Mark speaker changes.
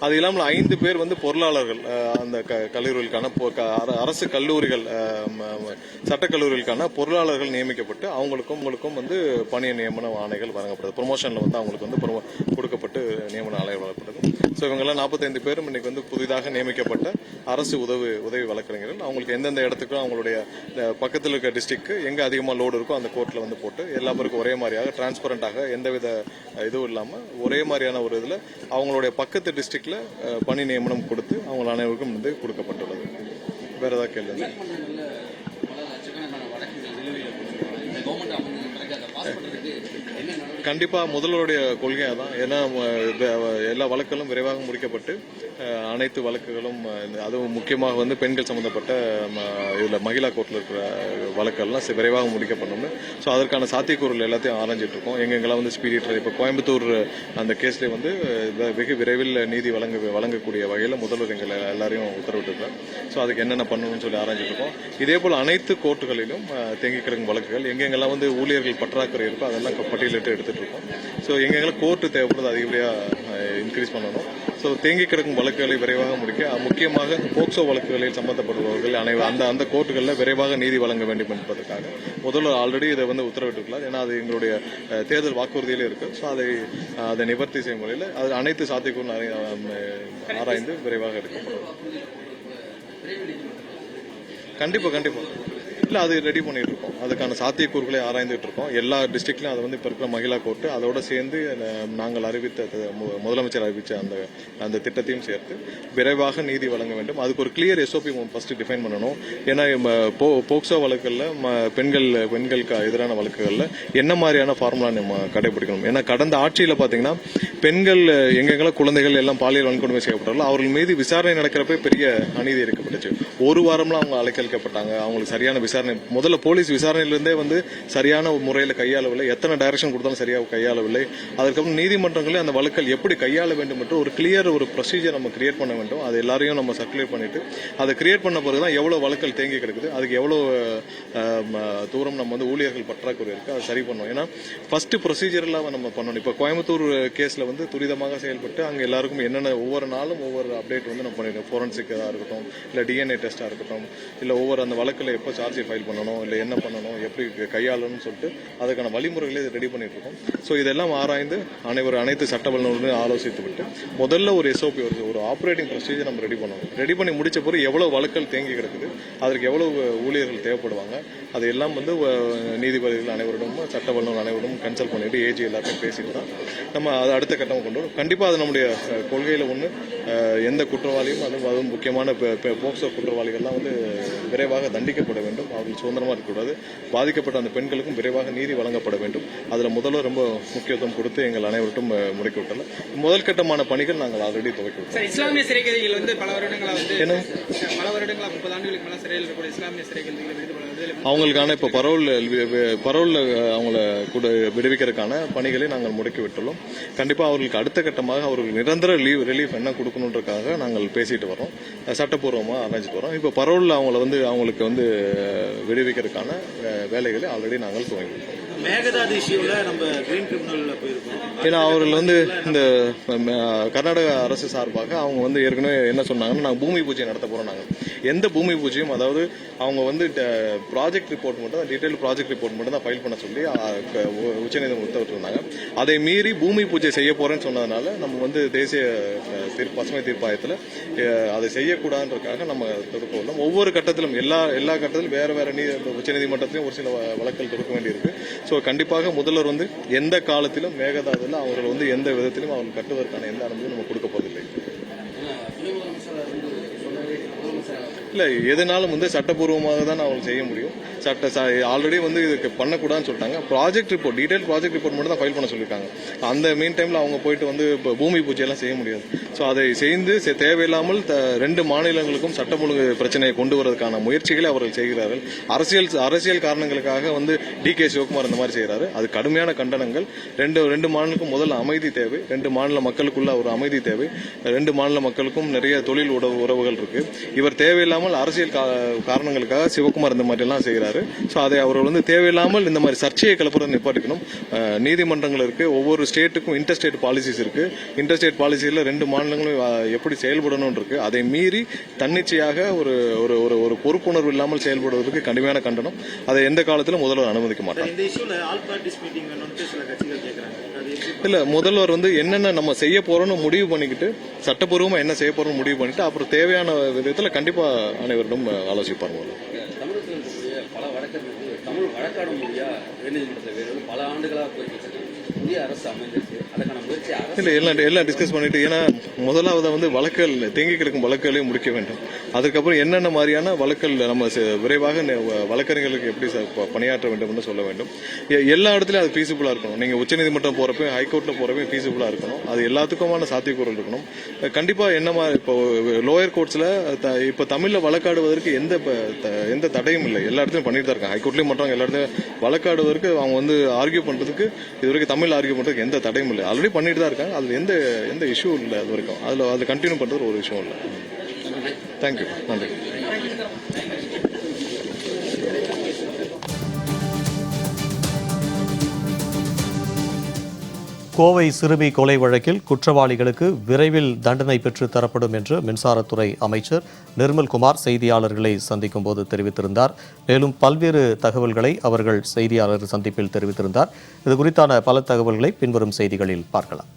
Speaker 1: அது இல்லாமல் 5 பேர் வந்து பொருளாளர்கள் அந்த கல்லூரிகளுக்கான அரசு கல்லூரிகள் சட்டக்கல்லூரிகளுக்கான பொருளாளர்கள் நியமிக்கப்பட்டு அவங்களுக்கும் வந்து பணி நியமன ஆணைகள் வழங்கப்படுது. ப்ரொமோஷன்ல வந்து அவங்களுக்கு வந்து கொடுக்கப்பட்டு நியமன ஆணைகள் வழங்கப்படுது. ஸோ இவங்கெல்லாம் 45 பேரும் இன்னைக்கு வந்து புதிதாக நியமிக்கப்பட்ட அரசு உதவி வழக்கறிஞர்கள். அவங்களுக்கு எந்தெந்த இடத்துக்கும் அவங்களுடைய பக்கத்தில் இருக்க டிஸ்ட்ரிக்ட் எங்க அதிகமாக லோடு இருக்கோ அந்த கோர்ட்ல வந்து போட்டு எல்லா பேருக்கும் ஒரே மாதிரியாக டிரான்ஸ்பரண்டாக எந்தவித இதுவும் இல்லாமல் ஒரே மாதிரியான ஒரு இதில் அவங்களுடைய பக்கத்து டிஸ்ட்ரிக்ட்ல பணி நியமனம் கொடுத்து அவங்க அனைவருக்கும் வந்து கொடுக்கப்பட்டுள்ளது. வேற ஏதாவது கேள்வி? கண்டிப்பா முதல்வருடைய கொள்கையா தான். ஏன்னா எல்லா வழக்குகளும் விரைவாக முடிக்கப்பட்டு அனைத்து வழக்குகளும் அதுவும் முக்கியமாக வந்து பெண்கள் சம்பந்தப்பட்ட இதுல மகிழா கோர்ட்ல இருக்கிற வழக்கெல்லாம் விரைவாக முடிக்கப்படணும்னு. ஸோ அதற்கான சாத்தியக்கூறுகள் எல்லாத்தையும் ஆராய்ஞ்சிட்டு இருக்கோம். எங்கெங்கெல்லாம் வந்து ஸ்பீடி ட்ரையல் இப்போ கோயம்புத்தூர் அந்த கேஸ்லேயே வந்து வெகு விரைவில் நீதி வழங்கக்கூடிய வகையில் முதல்வர் எங்களை எல்லாரையும் உத்தரவிட்டிருக்கார். ஸோ அதுக்கு என்னென்ன பண்ணணும்னு சொல்லி ஆராய்ஞ்சிட்டு இருக்கோம். இதே போல் அனைத்து கோர்ட்டுகளிலும் தேங்கி கிடக்கும் வழக்குகள் எங்கெங்கெல்லாம் வந்து ஊழியர்கள் பற்றாக்குறை இருக்கோ அதெல்லாம் பட்டியலிட்டு எடுத்துட்டு இருக்கோம். ஸோ எங்கெங்கெல்லாம் கோர்ட்டு தேவைப்படுது அதிகப்படியாக இன்க்ரீஸ் பண்ணணும். ஸோ தேங்கி கிடக்கும் வழக்குகளை விரைவாக முடிக்க முக்கியமாக போக்சோ வழக்குகளில் சம்பந்தப்படுபவர்கள் அந்த கோர்ட்டுகளில் விரைவாக நீதி வழங்க வேண்டும் என்பதற்காக முதல்வர் ஆல்ரெடி இதை வந்து உத்தரவிட்டிருக்கிறார். ஏன்னா அது எங்களுடைய தேர்தல் வாக்குறுதியிலே இருக்கு. ஸோ அதை நிவர்த்தி செய்யும் முறையில் அது அனைத்து சாத்தியங்களும் ஆராய்ந்து விரைவாக எடுக்கப்படும். கண்டிப்பா இல்லை, அது ரெடி பண்ணிட்டு இருக்கோம். அதுக்கான சாத்தியக்கூறுகளை ஆராய்ந்துட்டு இருக்கோம். எல்லா டிஸ்ட்ரிக்ட்லையும் அதை வந்து இப்போ இருக்கிற மகிழா கோர்ட்டு அதோட சேர்ந்து நாங்கள் அறிவித்த முதலமைச்சர் அறிவித்த அந்த திட்டத்தையும் சேர்த்து விரைவாக நீதி வழங்க வேண்டும். அதுக்கு ஒரு கிளியர் எஸ்ஓபி ஃபர்ஸ்ட் டிஃபைன் பண்ணணும். ஏன்னா போக்சோ வழக்குகளில் பெண்களுக்கு எதிரான வழக்குகளில் என்ன மாதிரியான ஃபார்முலா நம்ம கடைபிடிக்கணும். ஏன்னா கடந்த ஆட்சியில் பார்த்தீங்கன்னா பெண்கள் எங்கெங்கெல்லாம் குழந்தைகள் எல்லாம் பாலியல் வன்கொடுமை செய்யப்பட்டாலும் அவர்கள் மீது விசாரணை நடக்கிறப்ப பெரிய அநீதி இழைக்கப்பட்டுச்சு. ஒரு வாரம்லாம் அவங்க அழைக்கப்பட்டாங்க. அவங்களுக்கு சரியான விசாரணை முதல்ல போலீஸ் விசாரணையிலிருந்தே வந்து சரியான முறையில் கையாளவில்லை. எத்தனை டைரக்ஷன் கொடுத்தாலும் சரியாக கையாளவில்லை. அதுக்கப்புறம் நீதிமன்றங்களே அந்த வழக்கல் எப்படி கையாள வேண்டும் என்று ஒரு கிளியர் ஒரு ப்ரொசீஜர் நம்ம கிரியேட் பண்ண வேண்டும். அது எல்லாரையும் நம்ம சர்க்குலேட் பண்ணிட்டு அதை கிரியேட் பண்ண பிறகுதான் எவ்வளவு வழக்கல் தேங்கி கிடக்குது, அதுக்கு எவ்வளவு தூரம் நம்ம வந்து ஊழியர்கள் பற்றாக்குறை இருக்கு அதை சரி பண்ணணும். ஏன்னா ஃபர்ஸ்ட் ப்ரொசீஜர்லாம் நம்ம பண்ணணும். இப்போ கோயம்புத்தூர் கேஸ்ல வந்து துரிதமாக செயல்பட்டு அங்கே எல்லாருக்கும் என்னென்ன ஒவ்வொரு நாளும் ஒவ்வொரு அப்டேட் வந்து நம்ம பண்ணிடுறோம். ஃபோரன்சிக்காக இருக்கட்டும், இல்லை டிஎன்ஏ டெஸ்டாக இருக்கட்டும், இல்லை ஒவ்வொரு அந்த வழக்கில் எப்போ சார்ஜ் ஃபைல் பண்ணணும், இல்லை என்ன பண்ணணும், எப்படி கையாளணும்னு சொல்லிட்டு அதுக்கான வழிமுறைகளை ரெடி பண்ணிட்டு இருக்கோம். ஸோ இதெல்லாம் ஆராய்ந்து அனைத்து சட்ட வல்லுநர்களும் ஆலோசித்து விட்டு முதல்ல ஒரு எஸ்ஓபி ஒரு ஆப்ரேட்டிங் ப்ரொசீஜர் நம்ம ரெடி பண்ணணும். ரெடி பண்ணி முடிச்ச பிறகு எவ்வளவு வழக்கல் தேங்கி கிடக்குது, அதற்கு எவ்வளவு ஊழியர்கள் தேவைப்படுவாங்க, அதையெல்லாம் வந்து நீதிபதிகள் அனைவரிடம் சட்ட வல்லுநர் அனைவரும் கன்சல்ட் பண்ணிட்டு ஏஜி எல்லாத்தையும் பேசிட்டு தான் நம்ம அதை அடுத்த கட்டம் கொண்டு வரும். கண்டிப்பாக அது நம்முடைய கொள்கையில் ஒன்று. எந்த குற்றவாளியும் அதுவும் முக்கியமான போக்சோ குற்றவாளிகள்லாம் வந்து விரைவாக தண்டிக்கப்பட வேண்டும். அவர்கள் சுதந்திரமாக இருக்கக்கூடாது. பாதிக்கப்பட்ட அந்த பெண்களுக்கும் விரைவாக நீதி வழங்கப்பட வேண்டும். அதில் முதல்ல ரொம்ப முக்கியத்துவம் கொடுத்து எங்கள் அனைவருக்கும் முடக்கி விட்டல. முதல் கட்டமான பணிகள் நாங்கள் ஆல்ரெடி துவக்கி விட்டோம்.
Speaker 2: இஸ்லாமிய சிறை கைதிகள் வந்து பல வருடங்களா 30 ஆண்டுகளுக்கு மேல சிறையில் இருக்கக்கூடிய இஸ்லாமிய சிறை கைதிகள்
Speaker 1: அவங்களுக்கான இப்போ பரோல்ல அவங்களை விடுவிக்கிறதுக்கான பணிகளை நாங்கள் முடக்கி விட்டுள்ளோம். கண்டிப்பாக அவர்களுக்கு அடுத்த கட்டமாக அவர்களுக்கு நிரந்தர ரிலீஃப் என்ன கொடுக்கணுன்றதுக்காக நாங்கள் பேசிட்டு வரோம். சட்டப்பூர்வமாக ஆராய்ச்சிட்டு வரோம். இப்போ பரோல்ல அவங்களுக்கு வந்து விடுவிக்கிறதுக்கான வேலைகளை ஆல்ரெடி நாங்கள் துவங்கிட்டோம்.
Speaker 3: மேகதாது இஷ்யூல நம்ம கிரீன் ட்ரிபியூனல்ல போயிருக்கோம்.
Speaker 1: ஏன்னா அவர்கள் வந்து இந்த கர்நாடக அரசு சார்பாக அவங்க வந்து ஏற்கனவே என்ன சொன்னாங்கன்னா நாங்கள் பூமி பூஜை நடத்த போறோம். நாங்கள் எந்த பூமி பூஜையும் அதாவது அவங்க வந்து ப்ராஜெக்ட் ரிப்போர்ட் மட்டும் டீடைல் ப்ராஜெக்ட் ரிப்போர்ட் மட்டும் தான் ஃபைல் பண்ண சொல்லி உச்சநீதிமன்றம் உத்தரவிட்டிருந்தாங்க. அதை மீறி பூமி பூஜை செய்ய போறேன்னு சொன்னதுனால நம்ம வந்து தேசிய பசுமை தீர்ப்பாயத்தில் அதை செய்யக்கூடாதுன்றதுக்காக நம்ம தொடுப்போம். ஒவ்வொரு கட்டத்திலும் எல்லா கட்டத்திலும் வேற உச்சநீதிமன்றத்திலும் ஒரு சில வழக்கல் தொடுக்க வேண்டியிருக்கு. ஸோ கண்டிப்பாக முதல்வர் வந்து எந்த காலத்திலும் மேகதாதுல அவர்கள் வந்து எந்த விதத்திலும் அவர்கள் கட்டுவதற்கான எந்த அனுமதியும் நம்ம கொடுக்க போவதில்லை. இல்ல எதுனாலும் வந்து சட்டப்பூர்வமாக தான் அவங்க செய்ய முடியும். ஆல்ரெடி வந்து இதுக்கு பண்ணக்கூடாதுன்னு சொல்லிட்டாங்க. Project report detail project report மட்டும் தான் ஃபைல் பண்ண சொல்லியிருக்காங்க. அந்த மீன் டைம்ல அவங்க போயிட்டு வந்து பூமி பூஜை எல்லாம் செய்ய முடியாது. ஸோ அதை செய்து தேவையில்லாமல் 2 மாநிலங்களுக்கும் சட்டம் ஒழுங்கு பிரச்சனையை கொண்டு வரதுக்கான முயற்சிகளை அவர்கள் செய்கிறார்கள். அரசியல் காரணங்களுக்காக வந்து DK சிவகுமார் இந்த மாதிரி செய்யறாரு. அது கடுமையான கண்டனங்கள். 2 மாநிலங்களுக்கும் முதல்ல அமைதி தேவை. 2 மாநில மக்களுக்குள்ள ஒரு அமைதி தேவை. 2 மாநில மக்களுக்கும் நிறைய தொழில் உறவுகள் இருக்கு. இவர் தேவையில்லாமல் அரசியல் காரணங்களுக்காக சிவகுமார் இந்த மாதிரி எல்லாம் செய்கிறார். சோ அதை அவர்கள் வந்து தேவையில்லாமல் இந்த மாதிரி சர்ச்சையை கிளப்புறதை நிப்பாட்டிக்கணும். நீதிமன்றங்கள் இருக்கு. ஒவ்வொரு ஸ்டேட்டுக்கும் இன்டர்ஸ்டேட் பாலிசிஸ் இருக்கு. இன்டர்ஸ்டேட் பாலிசியில 2 மாநிலங்களும் எப்படி செயல்படணும் இருக்கு. அதை மீறி தன்னிச்சையாக ஒரு ஒரு ஒரு ஒரு பொறுப்புணர்வு இல்லாமல் செயல்படுவதற்கு கடுமையான கண்டனம். அதை எந்த காலத்திலும் முதல்வர் அனுமதிக்க மாட்டார்.
Speaker 3: இந்த இஷ்யூல ஆல் பார்ட்டிஸ் மீட்டிங் வேணும்னு சில கட்சிகள் கேட்கறாங்க.
Speaker 1: இல்ல, முதல்வர் என்னென்ன நம்ம செய்ய போறோம்னு முடிவு பண்ணிக்கிட்டு, சட்டப்பூர்வமா என்ன செய்ய போறோம்னு முடிவு பண்ணிட்டு அப்புறம் தேவையான விதத்துல கண்டிப்பா அனைவரிடம் ஆலோசிப்பார்.
Speaker 4: தமிழகத்தில் இருக்கக்கூடிய பல வழக்கறிஞர்கள் தமிழ் வழக்காட மொழியா உயர்நீதிமன்றத்தில் வேறு பல ஆண்டுகளாக போயிட்டு புதிய அரசு அமைந்திருக்கு. அதுக்கான முயற்சி
Speaker 1: இல்ல எல்லாம் டிஸ்கஸ் பண்ணிட்டு, ஏன்னா முதலாவது வழக்குகள் தேங்கி கிடக்கும் வழக்குகளையும் முடிக்க வேண்டும். அதுக்கப்புறம் என்னென்ன மாதிரியான வழக்குகள் நம்ம விரைவாக வழக்கறிஞர்களுக்கு எப்படி பணியாற்ற வேண்டும் சொல்ல வேண்டும். எல்லா இடத்துலயும் அது ஃபீஸிபிளா இருக்கணும். நீங்க உச்சநீதிமன்றம் போறப்ப, ஹைகோர்ட்ல போறப்ப ஃபீஸிபிளா இருக்கணும். அது எல்லாத்துக்குமான சாத்தியக்கூறல் இருக்கணும். கண்டிப்பா என்னமா இப்போ லோயர் கோர்ட்ஸ்ல இப்ப தமிழ்ல வழக்காடுவதற்கு எந்த தடையும் இல்லை. எல்லா இடத்துலயும் பண்ணிட்டு தான் இருக்காங்க. ஹைகோர்ட்லயும் பண்றாங்க. எல்லா இடத்துலயும் வழக்காடுவதற்கு அவங்க ஆர்கியூ பண்றதுக்கு இதுவரைக்கும் தமிழ் ஆர்கியூ பண்றதுக்கு எந்த தடையும் இல்லை. ஆல்ரெடி பண்ணிட்டு தான் இருக்காங்க. அதுல எந்த இஷ்யூ இல்லை. அது வரைக்கும் அதுல கண்டினியூ பண்றது ஒரு விஷயம் இல்லை. தேங்க்யூ. நன்றி.
Speaker 5: கோவை சிறுமி கொலை வழக்கில் குற்றவாளிகளுக்கு விரைவில் தண்டனை பெற்று தரப்படும் என்று மின்சாரத்துறை அமைச்சர் நிர்மல்குமார் செய்தியாளர்களை சந்திக்கும் போது தெரிவித்திருந்தார். மேலும் பல்வேறு தகவல்களை அவர்கள் செய்தியாளர் சந்திப்பில் தெரிவித்திருந்தார். இது குறித்தான பல தகவல்களை பின்வரும் செய்திகளில் பார்க்கலாம்.